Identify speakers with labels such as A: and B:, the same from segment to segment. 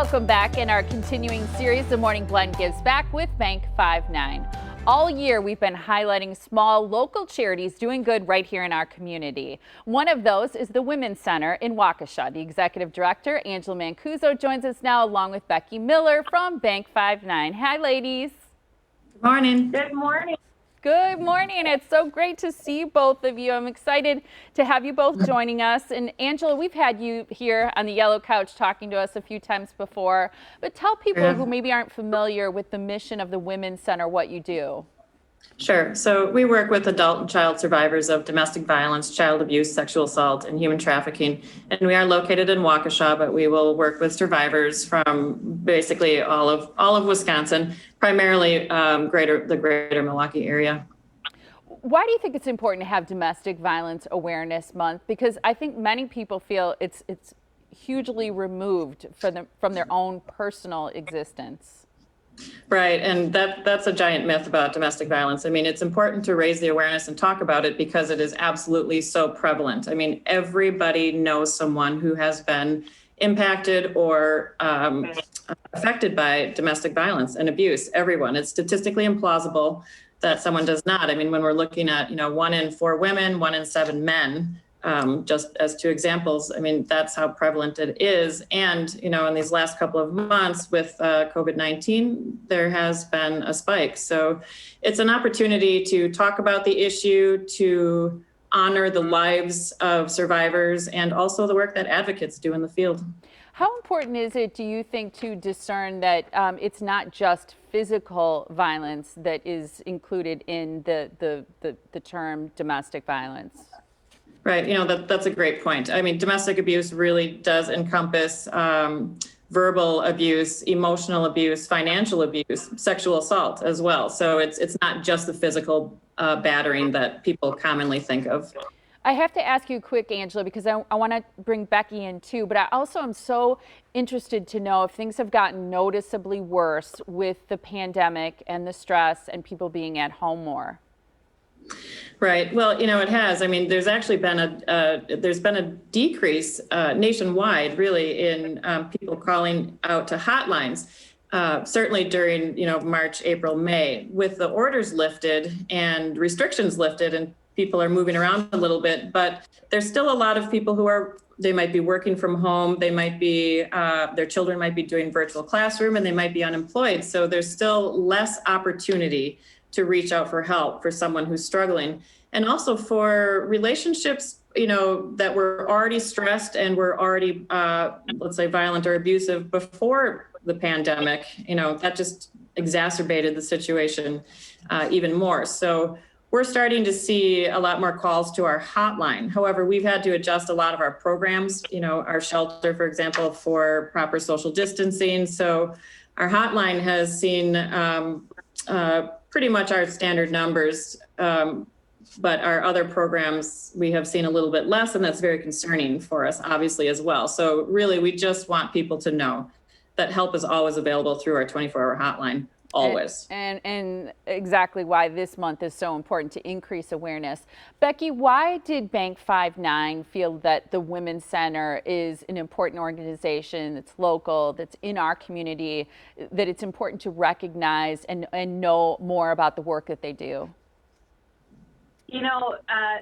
A: Welcome back in our continuing series, The Morning Blend Gives Back with Bank 5-9. All year, we've been highlighting small local charities doing good right here in our community. One of those is the Women's Center in Waukesha. The executive director, Angela Mancuso, joins us now along with Becky Miller from Bank 5-9. Hi, ladies.
B: Good morning.
C: Good morning.
A: Good morning. It's so great to see both of you. I'm excited to have you both joining us. And Angela, we've had you here on the yellow couch talking to us a few times before, but tell people who maybe aren't familiar with the mission of the Women's Center what you do.
B: Sure. So we work with adult and child survivors of domestic violence, child abuse, sexual assault, and human trafficking. And we are located in Waukesha, but we will work with survivors from basically all of Wisconsin, primarily the greater Milwaukee area.
A: Why do you think it's important to have Domestic Violence Awareness Month? Because I think many people feel it's hugely removed from their own personal existence.
B: Right, and that's a giant myth about domestic violence. I mean, it's important to raise the awareness and talk about it because it is absolutely so prevalent. I mean, everybody knows someone who has been impacted or affected by domestic violence and abuse. Everyone. It's statistically implausible that someone does not. I mean, when we're looking at, 1 in 4 women, 1 in 7 men, just as 2 examples, I mean, that's how prevalent it is. And, in these last couple of months with COVID-19, there has been a spike. So it's an opportunity to talk about the issue, to honor the lives of survivors, and also the work that advocates do in the field.
A: How important is it, do you think, to discern that it's not just physical violence that is included in the term domestic violence?
B: Right. That's a great point. I mean, domestic abuse really does encompass verbal abuse, emotional abuse, financial abuse, sexual assault as well. So it's not just the physical battering that people commonly think of.
A: I have to ask you quick, Angela, because I want to bring Becky in too, but I also am so interested to know if things have gotten noticeably worse with the pandemic and the stress and people being at home more.
B: Right. Well, it has. I mean, there's actually been a decrease nationwide, really, in people calling out to hotlines. Certainly during March, April, May, with the orders lifted and restrictions lifted, and people are moving around a little bit. But there's still a lot of people they might be working from home. They might be their children might be doing virtual classroom, and they might be unemployed. So there's still less opportunity to reach out for help for someone who's struggling. And also for relationships, that were already stressed and were already, let's say, violent or abusive before the pandemic, that just exacerbated the situation even more. So we're starting to see a lot more calls to our hotline. However, we've had to adjust a lot of our programs, our shelter, for example, for proper social distancing. So our hotline has seen pretty much our standard numbers, but our other programs, we have seen a little bit less, and that's very concerning for us, obviously, as well. So really, we just want people to know that help is always available through our 24-hour hotline, always.
A: And exactly why this month is so important to increase awareness. Becky, why did Bank 5-9 feel that the Women's Center is an important organization that's local, that's in our community, that it's important to recognize and know more about the work that they do?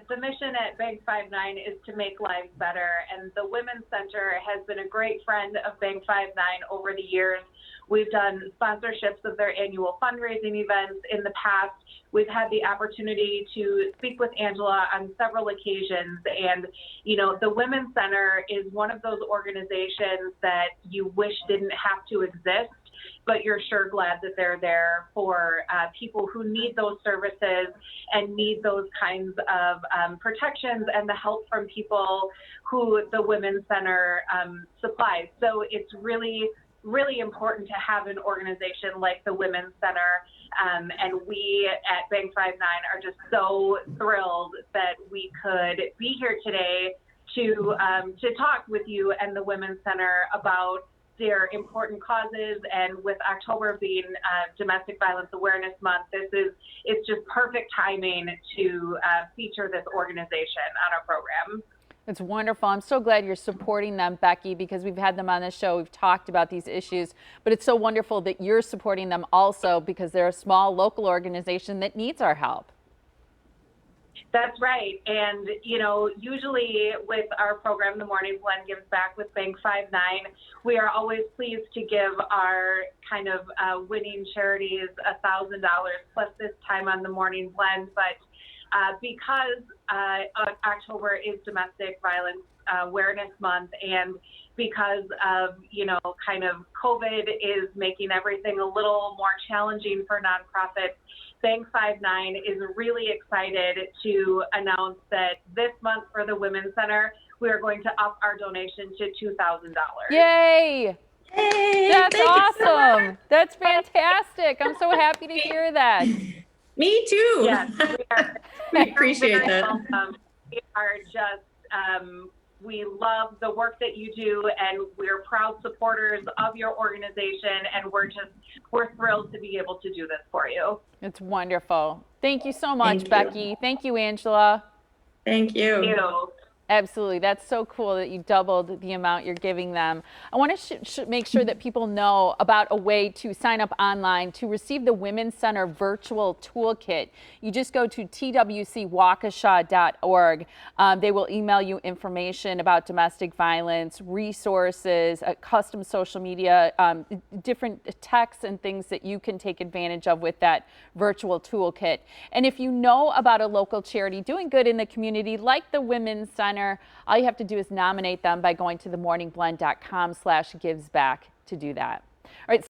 C: The mission at Bank 5-9 is to make lives better, and the Women's Center has been a great friend of Bank 5-9 over the years. We've done sponsorships of their annual fundraising events in the past. We've had the opportunity to speak with Angela on several occasions, and the Women's Center is one of those organizations that you wish didn't have to exist, but you're sure glad that they're there for people who need those services and need those kinds of protections and the help from people who the Women's Center supplies. So it's really important to have an organization like the Women's Center. And we at Bank 5-9 are just so thrilled that we could be here today to talk with you and the Women's Center about their important causes. And with October being Domestic Violence Awareness Month, it's just perfect timing to feature this organization on our program.
A: It's wonderful. I'm so glad you're supporting them, Becky, because we've had them on the show. We've talked about these issues, but it's so wonderful that you're supporting them also because they're a small local organization that needs our help.
C: That's right. And, usually with our program, The Morning Blend Gives Back with Bank 5-9, we are always pleased to give our kind of winning charities $1,000 plus this time on The Morning Blend. But because October is Domestic Violence Awareness Month, and because of, kind of COVID is making everything a little more challenging for nonprofits, Bank 5-9 is really excited to announce that this month for the Women's Center, we are going to up our donation to $2,000.
A: Yay!
B: Hey,
A: That's
B: thank you so much.
A: awesome. That's fantastic. I'm so happy to hear that.
B: Me too.
C: Yes,
B: We appreciate that.
C: welcome. We are just, we love the work that you do, and we're proud supporters of your organization, and we're thrilled to be able to do this for you.
A: It's wonderful. Thank you so much,
B: Thank you.
A: Becky. Thank you, Angela.
B: Thank you.
C: Thank you.
A: Absolutely. That's so cool that you doubled the amount you're giving them. I want to make sure that people know about a way to sign up online to receive the Women's Center virtual toolkit. You just go to twcwaukesha.org. They will email you information about domestic violence, resources, custom social media, different texts and things that you can take advantage of with that virtual toolkit. And if you know about a local charity doing good in the community, like the Women's Center, all you have to do is nominate them by going to themorningblend.com/givesback to do that. All right.